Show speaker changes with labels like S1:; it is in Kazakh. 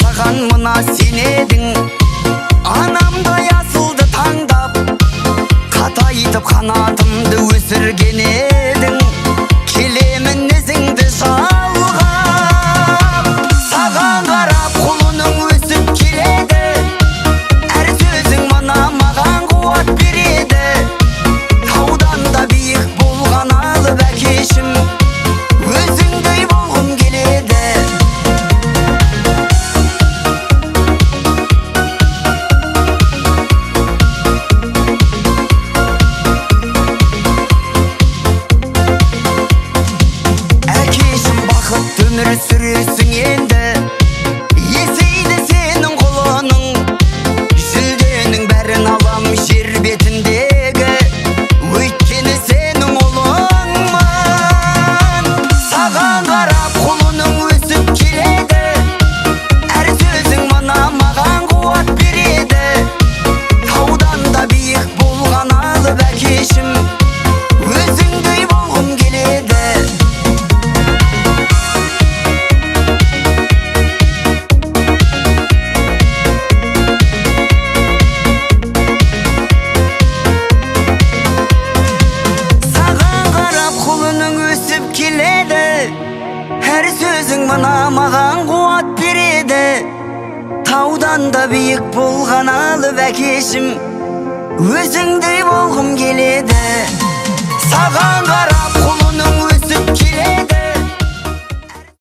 S1: саған мына сен едің. Анамдай асылды таңдап, қатайтып қанатымды өсірген едің. Келемін ізіңді жалғап, саған қарап құлының өсіп келеді. Әр сөзің мына маған қуат береді. Таудан да биік болған алып әкешім, өзіңдей болғым келеді. Әкешім бақытты өмір сүресің енді, есейді сенің құлының. Жүлденің бәрін алам жер бетіндегі, өйткені сенің ұлыңмын. Саған қарап құлының өсіп келеді. Әр сөзің мына маған қуат береді. Таудан да биік болған алып әкешім, өзіңдей болғым келеді. Саған қарап құлының өсіп келеді. Әр сөзің мына маған қуат береді. Таудан да биік болған алып әкешім, өзіңдей болғым келеді. Саған қарап құлының өсіп келеді.